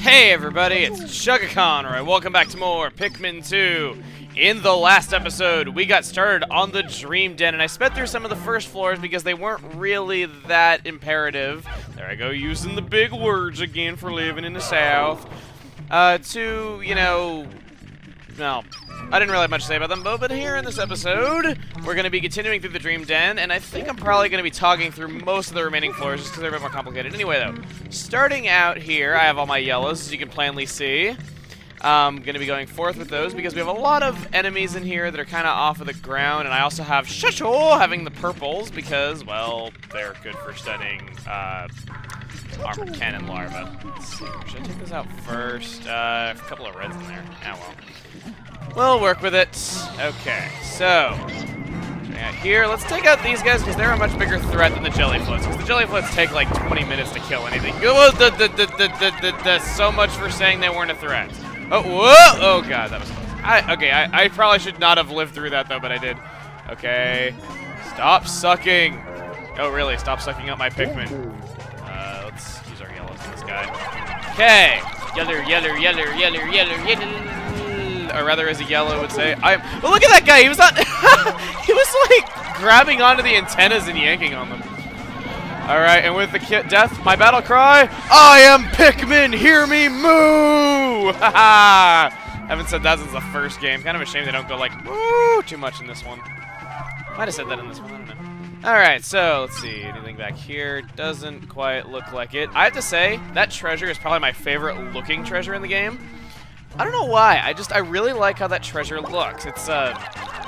Hey everybody, it's Chugacon, alright, welcome back to more Pikmin 2. In the last episode, we got started on the Dream Den, and I sped through some of the first floors because they weren't really that imperative. There I go, using the big words again for living in the South. Well, I didn't really have much to say about them, but here in this episode, we're going to be continuing through the Dream Den, and I think I'm probably going to be talking through most of the remaining floors just because they're a bit more complicated. Anyway, though, starting out here, I have all my yellows, as you can plainly see. I'm going to be going forth with those because we have a lot of enemies in here that are kind of off of the ground, and I also have Shusho having the purples because, well, they're good for studying armored cannon larva. Let's see, should I take this out first? A couple of reds in there. Ah, well. We'll work with it. Okay, so here, let's take out these guys because they're a much bigger threat than the jellyfloods. Because the jellyfloods take like 20 minutes to kill anything. So much for saying they weren't a threat. Oh, whoa! Oh god, that was close. I probably should not have lived through that though, but I did. Okay, stop sucking. Oh really? Stop sucking up my Pikmin. Let's use our yellow for this guy. Okay, yeller. Or rather, as a yellow would say, well, look at that guy. He was not. He was like grabbing onto the antennas and yanking on them. All right, and with the death, my battle cry: I am Pikmin. Hear me moo! Haha. Haven't said that since the first game. Kind of a shame they don't go like moo too much in this one. Might have said that in this one. I don't know. All right, so let's see. Anything back here? Doesn't quite look like it. I have to say that treasure is probably my favorite looking treasure in the game. I don't know why. I really like how that treasure looks. It's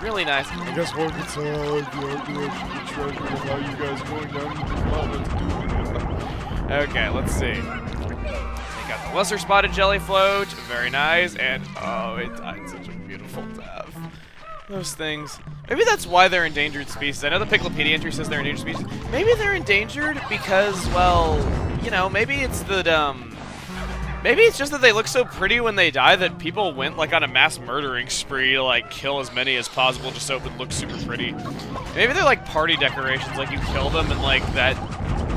really nice. I guess one could say I like the art direction of the treasure and how you guys going down the development doing it. Okay, let's see. They got the lesser spotted jelly float. Very nice. And oh, it died such a beautiful death. Those things. Maybe that's why they're endangered species. I know the Piclopedia entry says they're endangered species. Maybe they're endangered because, well, you know, maybe it's the maybe it's just that they look so pretty when they die that people went like on a mass murdering spree to like kill as many as possible just so it would look super pretty. Maybe they're like party decorations, like you kill them and like that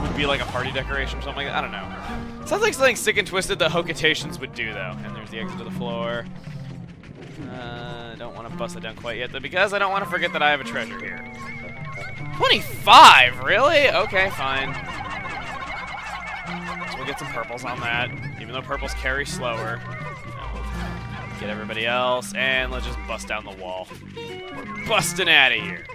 would be like a party decoration or something like that. I don't know. Sounds like something sick and twisted that Hokatations would do though. And there's the exit to the floor. Don't want to bust it down quite yet though because I don't want to forget that I have a treasure here. 25? Really? Okay, fine. We'll get some purples on that, even though purples carry slower. Get everybody else, and let's just bust down the wall. We're busting out of here.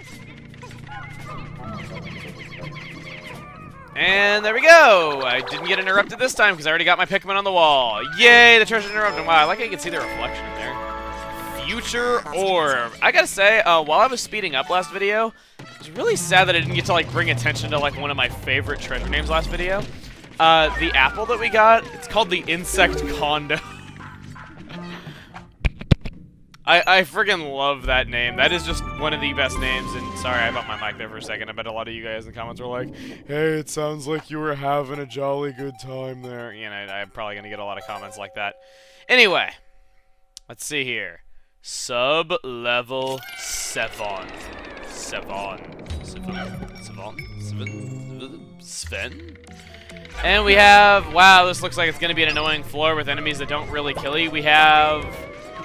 And there we go! I didn't get interrupted this time because I already got my Pikmin on the wall. Yay, the treasure interrupted. Wow, I like how you can see the reflection in there. Future Orb. I gotta say, while I was speeding up last video, it was really sad that I didn't get to like bring attention to like one of my favorite treasure names last video. The apple that we got, it's called the Insect Condo. I friggin' love that name. That is just one of the best names, and sorry, I bumped my mic there for a second. I bet a lot of you guys in the comments were like, hey, it sounds like you were having a jolly good time there. You know, I'm probably gonna get a lot of comments like that. Anyway, let's see here. Sub-level 7. Sven? And we have, wow, this looks like it's going to be an annoying floor with enemies that don't really kill you. We have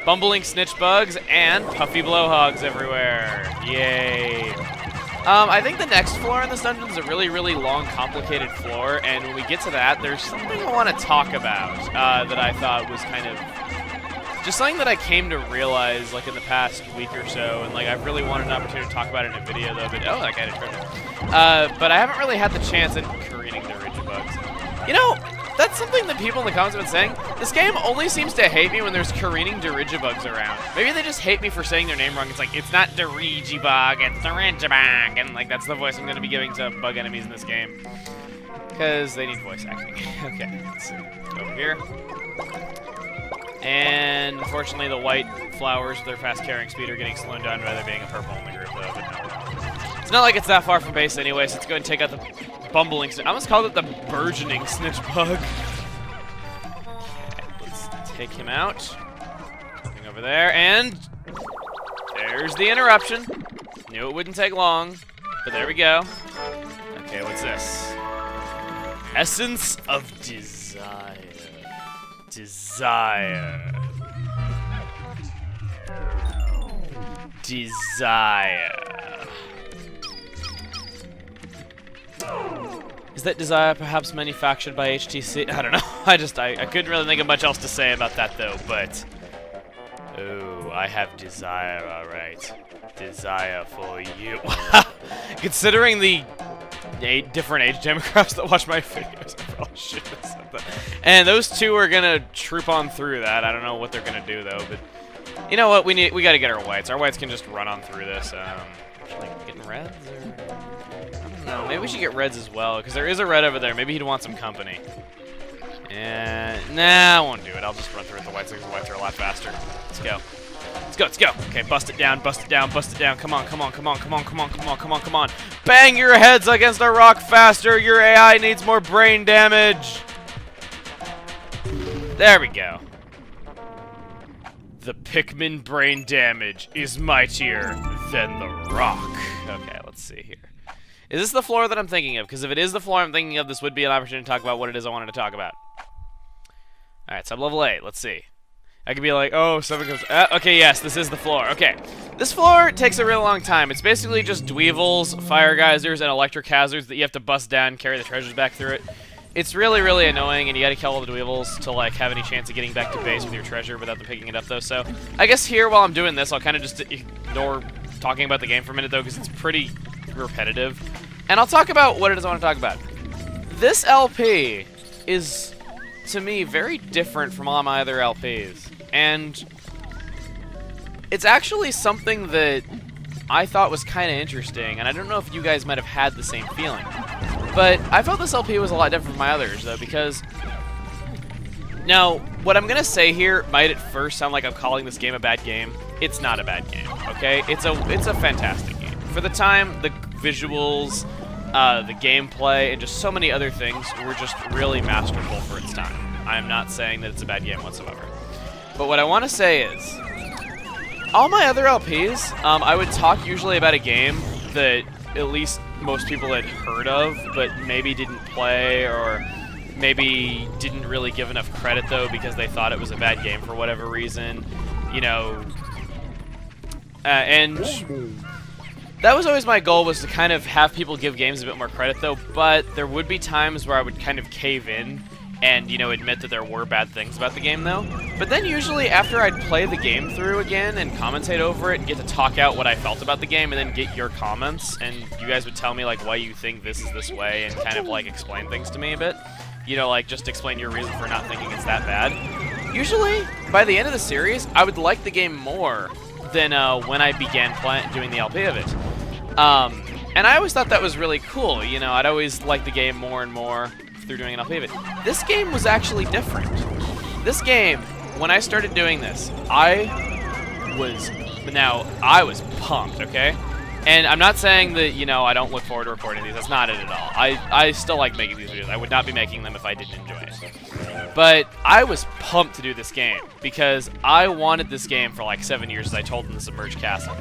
bumbling snitch bugs and puffy blowhogs everywhere. Yay. I think the next floor in this dungeon is a really, really long, complicated floor, and when we get to that, there's something I want to talk about that I thought was kind of just something that I came to realize like in the past week or so, and like I've really wanted an opportunity to talk about it in a video though, but oh, that guy had a treasure. But I haven't really had the chance at careening the Rigibugs. You know, that's something that people in the comments have been saying. This game only seems to hate me when there's careening Dirigibugs around. Maybe they just hate me for saying their name wrong. It's like, it's not Dirigibug, it's Dirigibug, and like that's the voice I'm going to be giving to bug enemies in this game. Because they need voice acting. Okay, let's see. Over here. And unfortunately, the white flowers with their fast carrying speed are getting slowed down by there being a purple only group, though. But no. It's not like it's that far from base anyway, so let's go ahead and take out the bumbling snitch. I almost called it the burgeoning snitch bug. Okay, let's take him out. Looking over there, and there's the interruption. Knew it wouldn't take long, but there we go. Okay, what's this? Essence of Desire. Desire. Desire. Is that Desire perhaps manufactured by HTC? I don't know. I couldn't really think of much else to say about that though, but... Oh, I have Desire, alright. Desire for you. Considering the 8 different age demographics that watch my videos, I probably should have said that. And those two are gonna troop on through that. I don't know what they're gonna do though, but... You know what, we gotta get our whites. Our whites can just run on through this. Actually, getting reds, or... I don't know, maybe we should get reds as well, because there is a red over there. Maybe he'd want some company. And nah, I won't do it. I'll just run through with the whites, because the whites are a lot faster. Let's go. Let's go, let's go. Okay, bust it down, bust it down, bust it down. Come on, come on, come on, come on, come on, come on, come on, come on. Bang your heads against a rock faster. Your AI needs more brain damage. There we go. The Pikmin brain damage is mightier than the rock. Okay, let's see here. Is this the floor that I'm thinking of? Because if it is the floor I'm thinking of, this would be an opportunity to talk about what it is I wanted to talk about. Alright, sub-level 8. Let's see. I could be like, oh, 7 goes... okay, yes, this is the floor. Okay. This floor takes a real long time. It's basically just dweevils, fire geysers, and electric hazards that you have to bust down and carry the treasures back through it. It's really, really annoying, and you gotta kill all the dweevils to, like, have any chance of getting back to base with your treasure without them picking it up, though. So, I guess here, while I'm doing this, I'll kind of just ignore talking about the game for a minute, though, because it's pretty repetitive. And I'll talk about what it is I want to talk about. This LP is, to me, very different from all my other LPs. And it's actually something that I thought was kind of interesting, and I don't know if you guys might have had the same feeling. But I felt this LP was a lot different from my others, though, because... Now, what I'm going to say here might at first sound like I'm calling this game a bad game. It's not a bad game, okay? It's a fantastic game. For the time, the visuals, the gameplay, and just so many other things were just really masterful for its time. I'm not saying that it's a bad game whatsoever. But what I want to say is, all my other LPs, I would talk usually about a game that at least most people had heard of, but maybe didn't play, or maybe didn't really give enough credit, though, because they thought it was a bad game for whatever reason, you know. And that was always my goal, was to kind of have people give games a bit more credit, though, but there would be times where I would kind of cave in and, you know, admit that there were bad things about the game, though. But then usually after I'd play the game through again and commentate over it and get to talk out what I felt about the game and then get your comments, and you guys would tell me, like, why you think this is this way and kind of, like, explain things to me a bit. You know, like, just explain your reason for not thinking it's that bad. Usually, by the end of the series, I would like the game more than when I began doing the LP of it. And I always thought that was really cool. You know, I'd always like the game more and more through doing an LP of it. This game was actually different. This game, when I started doing this, I was pumped, okay? And I'm not saying that, you know, I don't look forward to recording these. That's not it at all. I still like making these videos. I would not be making them if I didn't enjoy it. But I was pumped to do this game because I wanted this game for like 7 years, as I told in the Submerged Castle.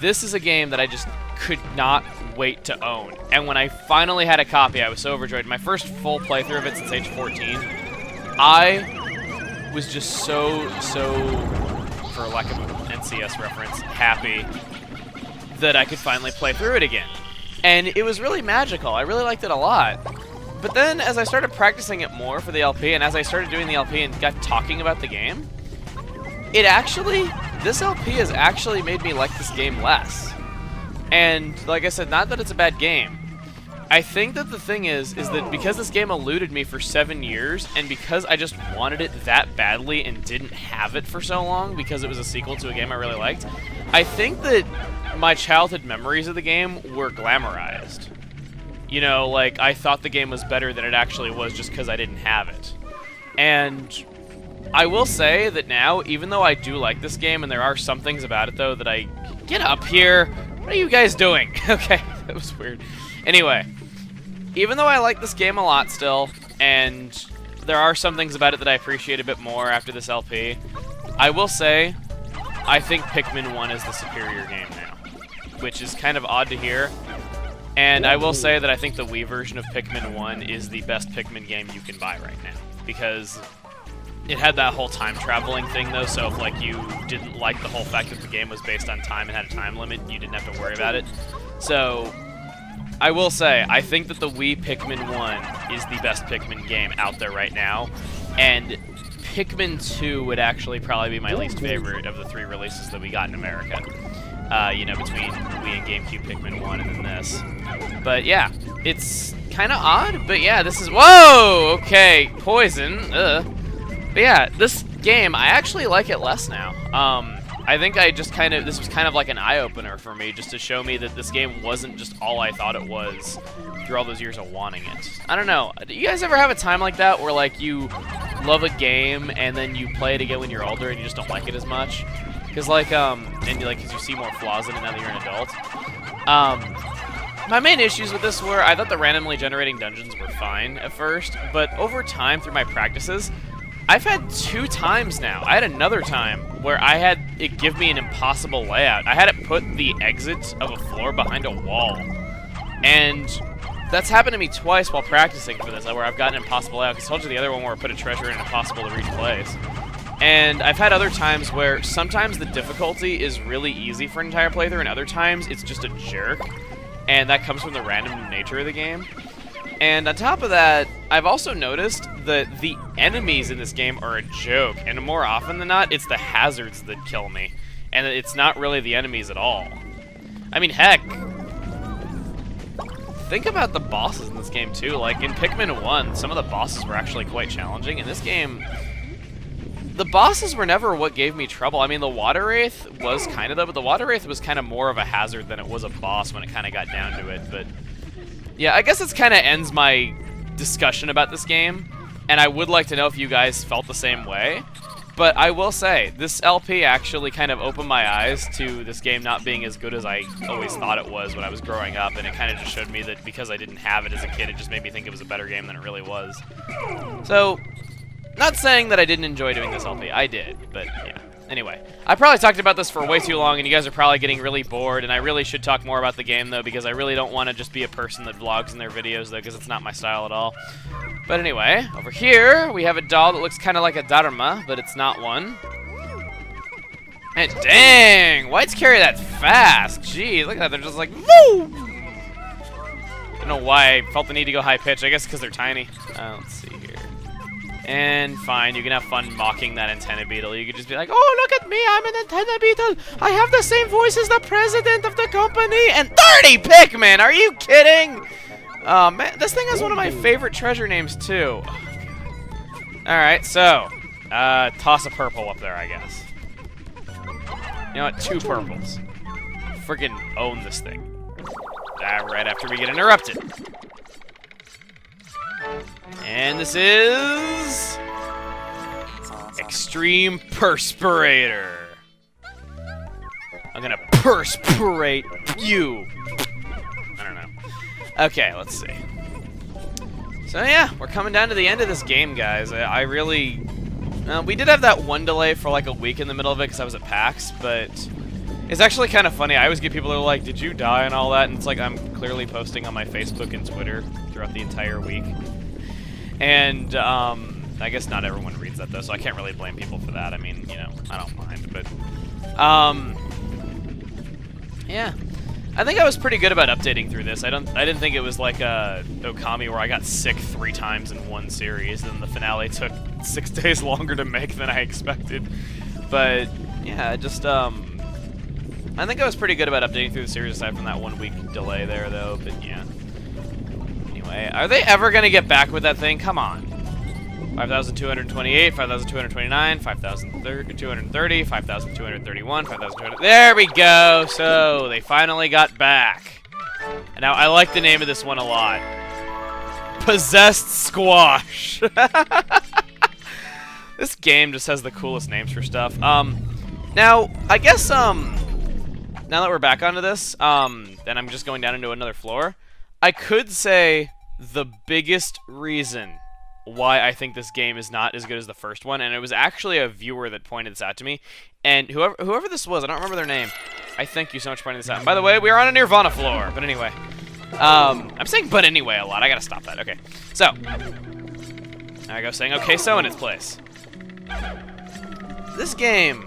This is a game that I just could not wait to own. And when I finally had a copy, I was so overjoyed. My first full playthrough of it since age 14, I was just so, for lack of an NCS reference, happy that I could finally play through it again. And it was really magical. I really liked it a lot. But then, as I started practicing it more for the LP, and as I started doing the LP and got talking about the game, this LP has actually made me like this game less. And, like I said, not that it's a bad game. I think that the thing is that because this game eluded me for 7 years, and because I just wanted it that badly and didn't have it for so long because it was a sequel to a game I really liked, I think that my childhood memories of the game were glamorized. You know, like, I thought the game was better than it actually was just because I didn't have it. And I will say that now, even though I do like this game, and there are some things about it, though, that I... Get up here! What are you guys doing? Okay, that was weird. Anyway, even though I like this game a lot still, and there are some things about it that I appreciate a bit more after this LP, I will say, I think Pikmin 1 is the superior game now, which is kind of odd to hear. And I will say that I think the Wii version of Pikmin 1 is the best Pikmin game you can buy right now, because it had that whole time traveling thing though, so if like you didn't like the whole fact that the game was based on time and had a time limit, you didn't have to worry about it. So I will say, I think that the Wii Pikmin 1 is the best Pikmin game out there right now, and Pikmin 2 would actually probably be my least favorite of the 3 releases that we got in America. You know, between Wii and GameCube Pikmin 1 and then this. But yeah, it's kind of odd, but yeah, this is... Whoa! Okay, poison. Ugh. But yeah, this game, I actually like it less now. I think I just kind of... This was kind of like an eye-opener for me, just to show me that this game wasn't just all I thought it was through all those years of wanting it. I don't know. Do you guys ever have a time like that where, like, you love a game and then you play it again when you're older and you just don't like it as much? Because, like, and, like, cause you see more flaws in it now that you're an adult. My main issues with this were, I thought the randomly generating dungeons were fine at first, but over time, through my practices, I've had 2 times now. I had another time where I had it give me an impossible layout. I had it put the exit of a floor behind a wall. And that's happened to me twice while practicing for this, where I've gotten an impossible layout. Because I told you the other one where I put a treasure in an impossible to reach place. And I've had other times where sometimes the difficulty is really easy for an entire playthrough, and other times it's just a jerk. And that comes from the random nature of the game. And on top of that, I've also noticed that the enemies in this game are a joke. And more often than not, it's the hazards that kill me. And it's not really the enemies at all. I mean, heck, think about the bosses in this game too. Like in Pikmin 1, some of the bosses were actually quite challenging. In this game, the bosses were never what gave me trouble. I mean, the Water Wraith was kind of though, but the Water Wraith was kind of more of a hazard than it was a boss when it kind of got down to it. But yeah, I guess this kind of ends my discussion about this game, and I would like to know if you guys felt the same way. But I will say, this LP actually kind of opened my eyes to this game not being as good as I always thought it was when I was growing up, and it kind of just showed me that because I didn't have it as a kid, it just made me think it was a better game than it really was. So, not saying that I didn't enjoy doing this LP. I did, but yeah. Anyway, I probably talked about this for way too long, and you guys are probably getting really bored, and I really should talk more about the game, though, because I really don't want to just be a person that vlogs in their videos, though, because it's not my style at all. But anyway, over here, we have a doll that looks kind of like a Dharma, but it's not one. And dang, whites carry that fast. Jeez, look at that, they're just like, woo! I don't know why I felt the need to go high pitch. I guess because they're tiny. Let's see here. And fine, you can have fun mocking that antenna beetle. You could just be like, oh, look at me, I'm an antenna beetle. I have the same voice as the president of the company. And 30 Pikmin, are you kidding? Man, this thing has one of my favorite treasure names, too. Alright, so, toss a purple up there, I guess. You know what, 2 purples. Friggin' own this thing. Right after we get interrupted. And this is... Extreme Perspirator. I'm gonna perspirate you. I don't know. Okay, let's see. So yeah, we're coming down to the end of this game, guys. I really... we did have that one delay for like a week in the middle of it because I was at PAX, but... It's actually kind of funny. I always get people that are like, did you die and all that? And it's like I'm clearly posting on my Facebook and Twitter throughout the entire week. And I guess not everyone reads that, though, so I can't really blame people for that. I mean, you know, I don't mind. But, yeah. I think I was pretty good about updating through this. I didn't think it was like Okami where I got sick 3 times in one series, and the finale took 6 days longer to make than I expected. But, yeah, just, I think I was pretty good about updating through the series aside from that 1 week delay there, though, but yeah. Anyway, are they ever going to get back with that thing? Come on. 5,228, 5,229, 5,230, 5,231, 5,200. There we go! So, they finally got back. And now, I like the name of this one a lot. Possessed Squash. This game just has the coolest names for stuff. Now, I guess, now that we're back onto this, and I'm just going down into another floor, I could say the biggest reason why I think this game is not as good as the first one, and it was actually a viewer that pointed this out to me, and whoever this was, I don't remember their name. I thank you so much for pointing this out. And by the way, we are on a Nirvana floor, but anyway. I'm saying but anyway a lot. I gotta stop that. Okay. So, there I go saying okay so in its place. This game,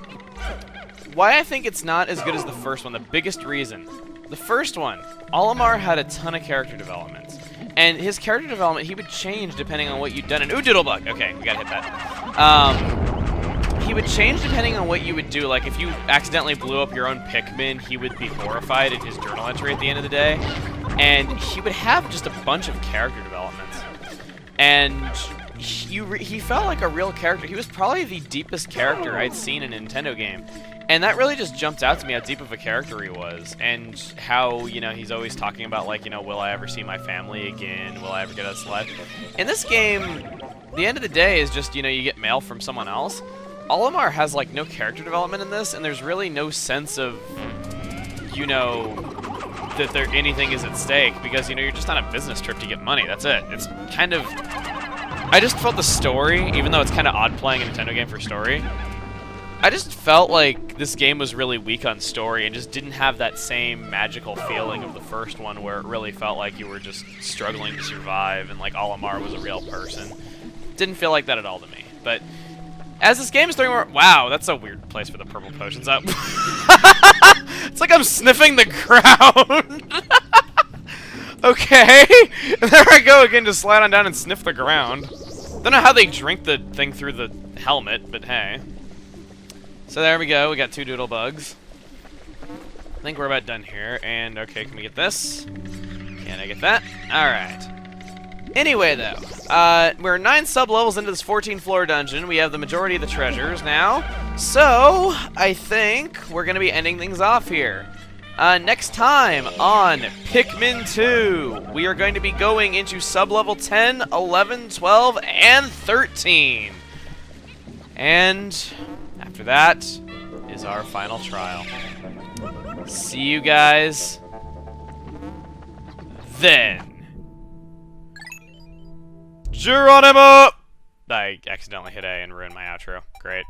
why I think it's not as good as the first one, the biggest reason. The first one, Olimar had a ton of character development. And his character development, he would change depending on what you'd done. And ooh, Doodlebug! Okay, we gotta hit that. He would change depending on what you would do. Like, if you accidentally blew up your own Pikmin, he would be horrified at his journal entry at the end of the day. And he would have just a bunch of character developments. And he felt like a real character. He was probably the deepest character I'd seen in a Nintendo game. And that really just jumped out to me, how deep of a character he was. And how, you know, he's always talking about, like, you know, will I ever see my family again? Will I ever get a life? In this game, the end of the day is just, you know, you get mail from someone else. Olimar has, like, no character development in this, and there's really no sense of, you know, that anything is at stake, because, you know, you're just on a business trip to get money. That's it. It's kind of... I just felt the story, even though it's kind of odd playing a Nintendo game for story, I just felt like this game was really weak on story and just didn't have that same magical feeling of the first one, where it really felt like you were just struggling to survive and, like, Olimar was a real person. Didn't feel like that at all to me. But as this game is throwing more... Wow, that's a weird place for the purple potions up. It's like I'm sniffing the ground. Okay. And there I go again, to slide on down and sniff the ground. Don't know how they drink the thing through the helmet, but hey. So there we go, we got 2 Doodlebugs. I think we're about done here, and okay, can we get this? Can I get that? Alright. Anyway, though, we're 9 sub-levels into this 14-floor dungeon. We have the majority of the treasures now. So, I think we're going to be ending things off here. Next time on Pikmin 2, we are going to be going into sub-level 10, 11, 12, and 13. And after that is our final trial. See you guys then. Geronimo! I accidentally hit A and ruined my outro. Great.